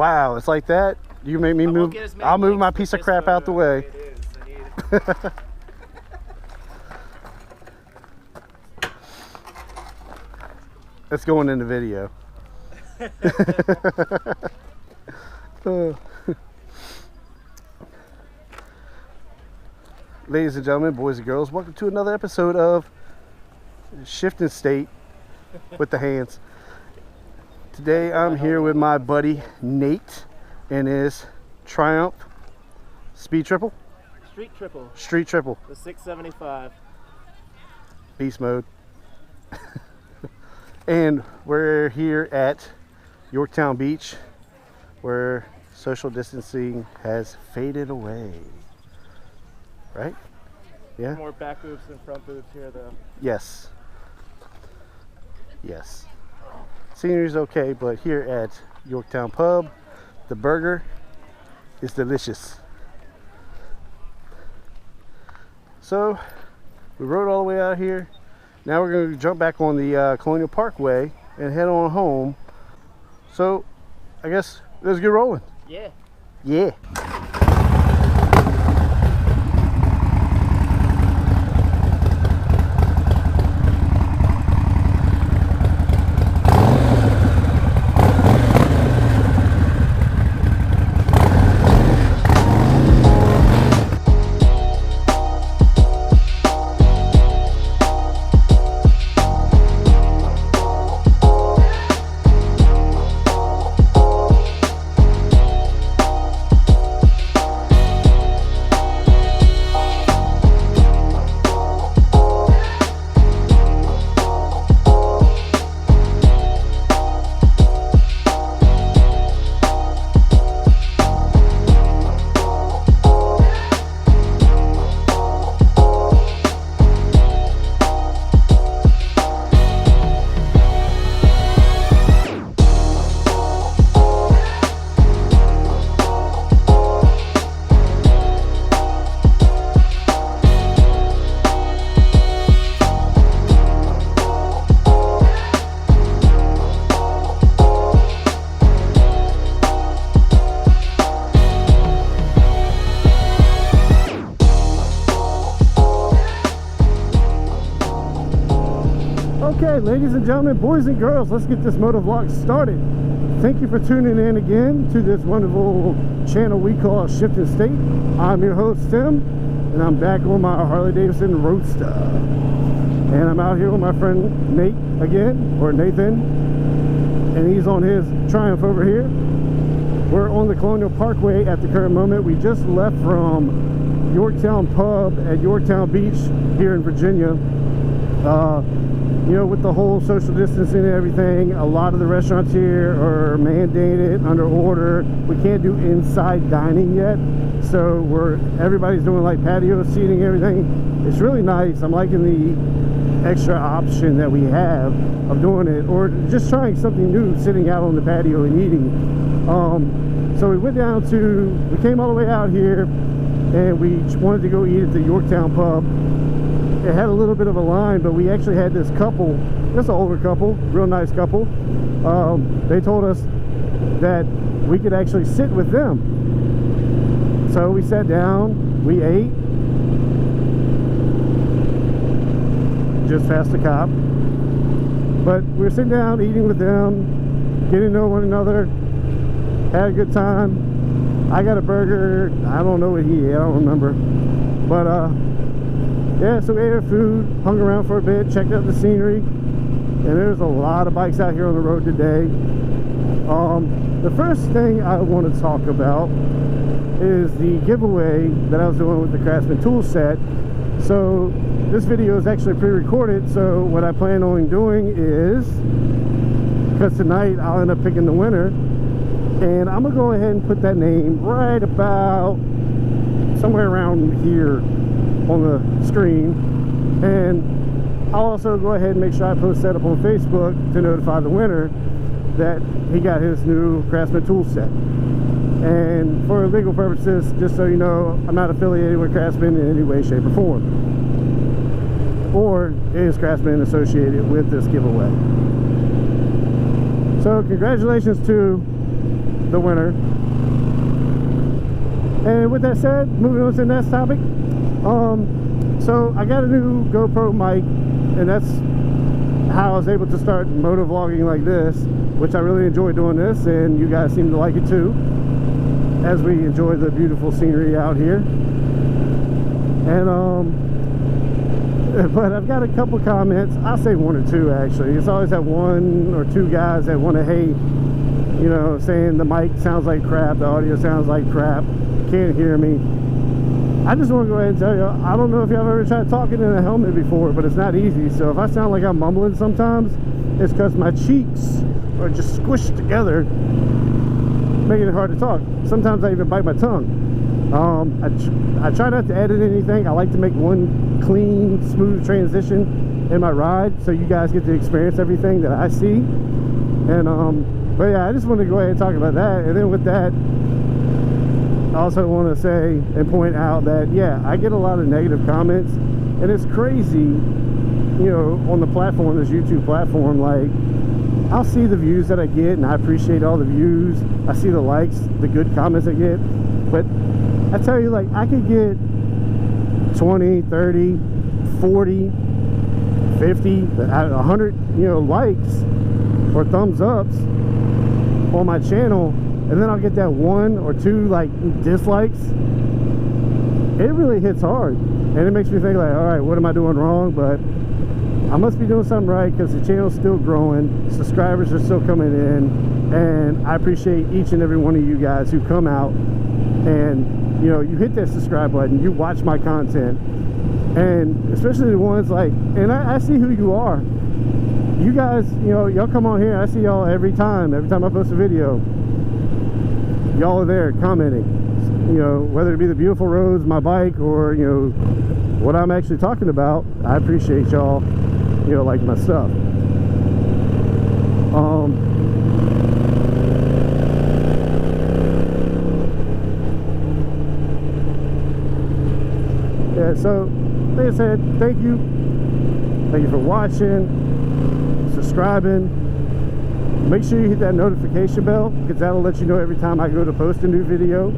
Wow, it's like that? You make me move. I'll move my piece of crap out the way. That's going in the video. Ladies and gentlemen, boys and girls, welcome to another episode of Shifting State with the Hands. Today I'm here with my buddy Nate and his Triumph Speed Triple? Street Triple. Street Triple. The 675. Beast mode. And we're here at Yorktown Beach where social distancing has faded away. Right? Yeah? More back booths than front booths here though. Yes. Yes. Scenery's okay, but here at Yorktown Pub, the burger is delicious. So, we rode all the way out here. Now we're going to jump back on the Colonial Parkway and head on home. So, I guess let's get rolling. Yeah. Yeah. Okay, ladies and gentlemen, boys and girls, let's get this motovlog started. Thank you for tuning in again to this wonderful channel we call Shifting State. I'm your host, Tim, and I'm back on my Harley Davidson Roadster. And I'm out here with my friend Nate again, or Nathan, and he's on his Triumph over here. We're on the Colonial Parkway at the current moment. We just left from Yorktown Pub at Yorktown Beach here in Virginia. You know, with the whole social distancing and everything, a lot of the restaurants here are mandated, under order. We can't do inside dining yet, so everybody's doing like patio seating, everything. It's really nice. I'm liking the extra option that we have of doing it, or just trying something new, sitting out on the patio and eating. So we came all the way out here, and we wanted to go eat at the Yorktown Pub. It had a little bit of a line, but we actually had this couple, just an older couple, real nice couple. They told us that we could actually sit with them. So we sat down, we ate, just past the cop. But we were sitting down, eating with them, getting to know one another, had a good time. I got a burger, I don't know what he ate, I don't remember. But yeah, so we ate our food, hung around for a bit, checked out the scenery, and there's a lot of bikes out here on the road today. The first thing I want to talk about is the giveaway that I was doing with the Craftsman tool set. So this video is actually pre-recorded, so what I plan on doing is, because tonight I'll end up picking the winner, and I'm gonna go ahead and put that name right about somewhere around here on the screen, and I'll also go ahead and make sure I post that up on Facebook to notify the winner that he got his new Craftsman tool set. And for legal purposes, just so you know, I'm not affiliated with Craftsman in any way, shape, or form, or is Craftsman associated with this giveaway. So congratulations to the winter. And with that said, moving on to the next topic. So I got a new GoPro mic, and that's how I was able to start motovlogging like this, which I really enjoy doing this, and you guys seem to like it too, as we enjoy the beautiful scenery out here. And but I've got a couple comments. I'll say one or two actually. It's always that one or two guys that want to hate, you know, saying the mic sounds like crap, the audio sounds like crap, can't hear me. I just want to go ahead and tell you, I don't know if y'all have ever tried talking in a helmet before, but it's not easy. So if I sound like I'm mumbling sometimes, it's because my cheeks are just squished together, making it hard to talk. Sometimes I even bite my tongue. I try not to edit anything. I like to make one clean, smooth transition in my ride, so you guys get to experience everything that I see. And but yeah, I just want to go ahead and talk about that. And then with that, I also want to say and point out that, yeah, I get a lot of negative comments, and it's crazy, you know, on the platform, this YouTube platform. Like, I'll see the views that I get, and I appreciate all the views. I see the likes, the good comments I get, but I tell you, like, I could get 20, 30, 40, 50, 100, you know, likes or thumbs ups on my channel, and then I'll get that one or two like dislikes. It really hits hard, and it makes me think like, all right, what am I doing wrong? But I must be doing something right, because the channel's still growing, subscribers are still coming in, and I appreciate each and every one of you guys who come out and, you know, you hit that subscribe button, you watch my content, and especially the ones like, and I see who you are. You guys, you know, y'all come on here, I see y'all every time I post a video. Y'all are there commenting, you know, whether it be the beautiful roads, my bike, or, you know, what I'm actually talking about. I appreciate y'all, you know, like my stuff. Yeah, so like I said, thank you for watching, subscribing. Make sure you hit that notification bell, because that'll let you know every time I go to post a new video.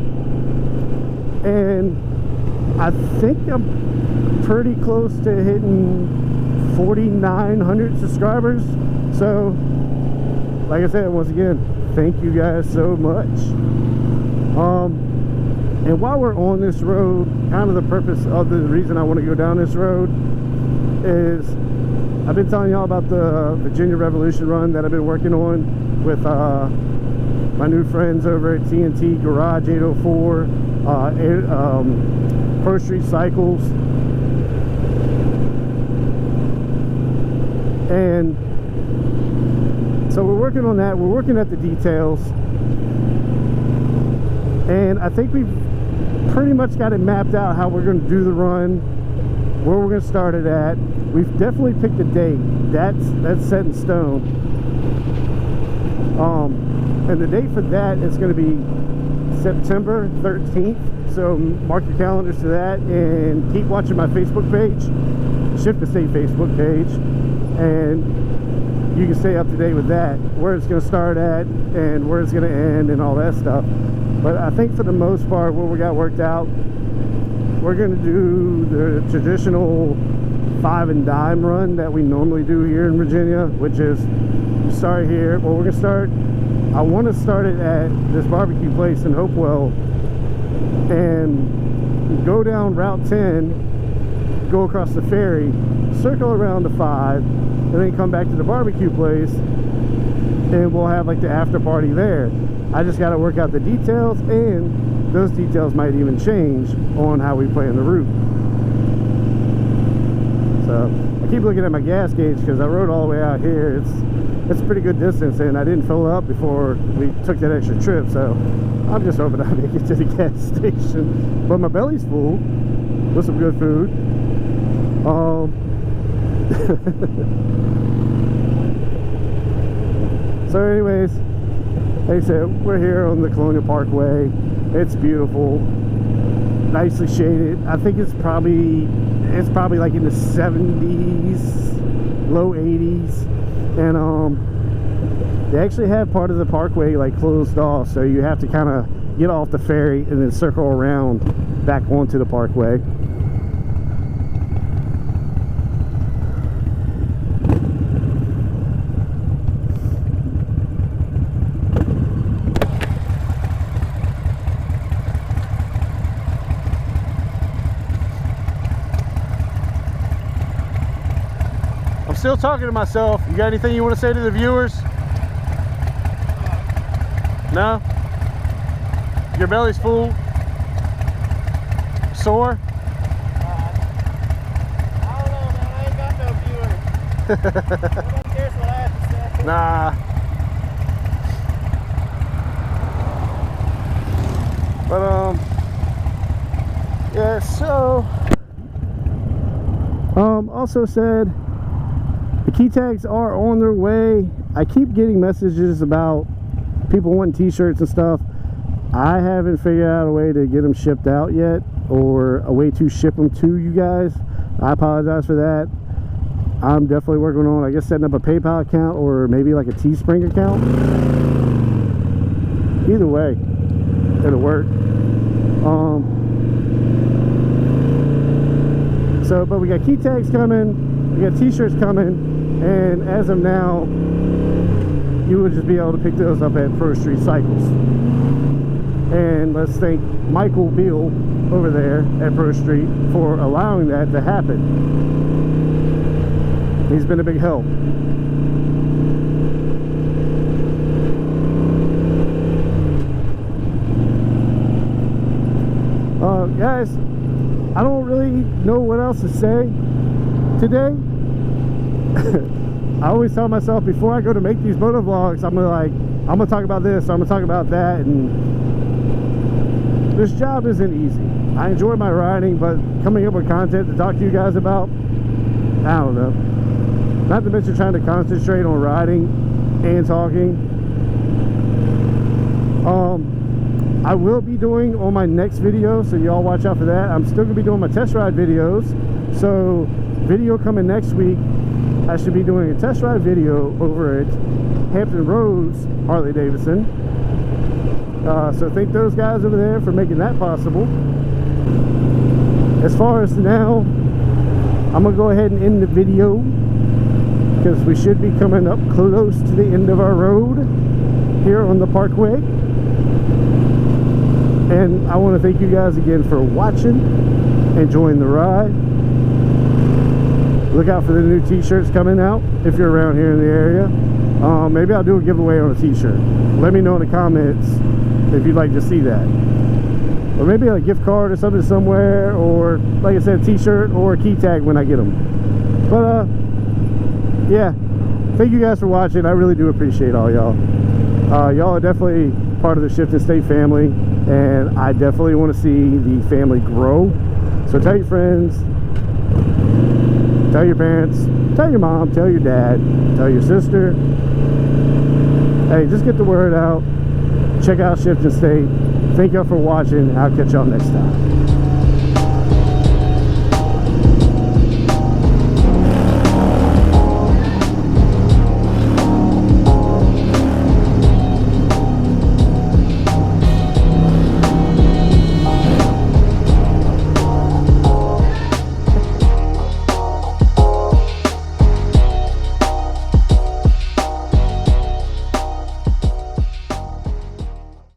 And I think I'm pretty close to hitting 4,900 subscribers. So like I said, once again, thank you guys so much. And while we're on this road, kind of the purpose of the reason I want to go down this road is, I've been telling y'all about the Virginia Revolution run that I've been working on with my new friends over at TNT Garage 804, Pro Street Cycles. And so we're working on that. We're working at the details, and I think we've pretty much got it mapped out how we're going to do the run, where we're going to start it at. We've definitely picked a date. That's set in stone. And the date for that is going to be September 13th. So mark your calendars to that, and keep watching my Facebook page, Shift to State Facebook page, and you can stay up to date with that, where it's going to start at and where it's going to end and all that stuff. But I think for the most part, what we got worked out, we're going to do the traditional 5 and dime run that we normally do here in Virginia, which is, you start here. Well, we're going to start, I want to start it at this barbecue place in Hopewell, and go down Route 10, go across the ferry, circle around to 5, and then come back to the barbecue place, and we'll have like the after party there. I just got to work out the details, and those details might even change on how we plan the route. So I keep looking at my gas gauge, because I rode all the way out here. It's a pretty good distance, and I didn't fill up before we took that extra trip, so I'm just hoping I make it to the gas station. But my belly's full with some good food. So anyways, like I said, we're here on the Colonial Parkway. It's beautiful, nicely shaded. I think it's probably like in the 70s, low 80s, and They actually have part of the parkway like closed off, so you have to kind of get off the ferry and then circle around back onto the parkway. I'm still talking to myself. You got anything you want to say to the viewers? No? Your belly's full? Sore? I don't know, man. I ain't got no viewers. Nobody cares what I have to say. Nah. But yeah, so also said the key tags are on their way. I keep getting messages about people wanting t-shirts and stuff. I haven't figured out a way to get them shipped out yet, or a way to ship them to you guys. I apologize for that. I'm definitely working on, I guess, setting up a PayPal account or maybe like a Teespring account. Either way, it'll work. But we got key tags coming, we got t-shirts coming, and as of now, you would just be able to pick those up at Pro Street Cycles. And let's thank Michael Beal over there at Pro Street for allowing that to happen. He's been a big help. Guys, I don't really know what else to say today. I always tell myself before I go to make these motovlogs, I'm gonna talk about this, I'm gonna talk about that, and this job isn't easy. I enjoy my riding, but coming up with content to talk to you guys about, I don't know. Not to mention trying to concentrate on riding and talking. I will be doing on my next video, so y'all watch out for that. I'm still gonna be doing my test ride videos, so video coming next week. I should be doing a test ride video over at Hampton Roads Harley Davidson. So thank those guys over there for making that possible. As far as now, I'm gonna go ahead and end the video because we should be coming up close to the end of our road here on the parkway. And I want to thank you guys again for watching, enjoying the ride. Look out for the new t-shirts coming out if you're around here in the area. Maybe I'll do a giveaway on a t-shirt. Let me know in the comments if you'd like to see that. Or maybe a gift card or something somewhere, or like I said, a t-shirt or a key tag when I get them. But yeah, thank you guys for watching. I really do appreciate all y'all. Y'all are definitely part of the Shifting State family, and I definitely want to see the family grow. So tell your friends, tell your parents, tell your mom, tell your dad, tell your sister. Hey, just get the word out. Check out Shifting State. Thank y'all for watching. I'll catch y'all next time.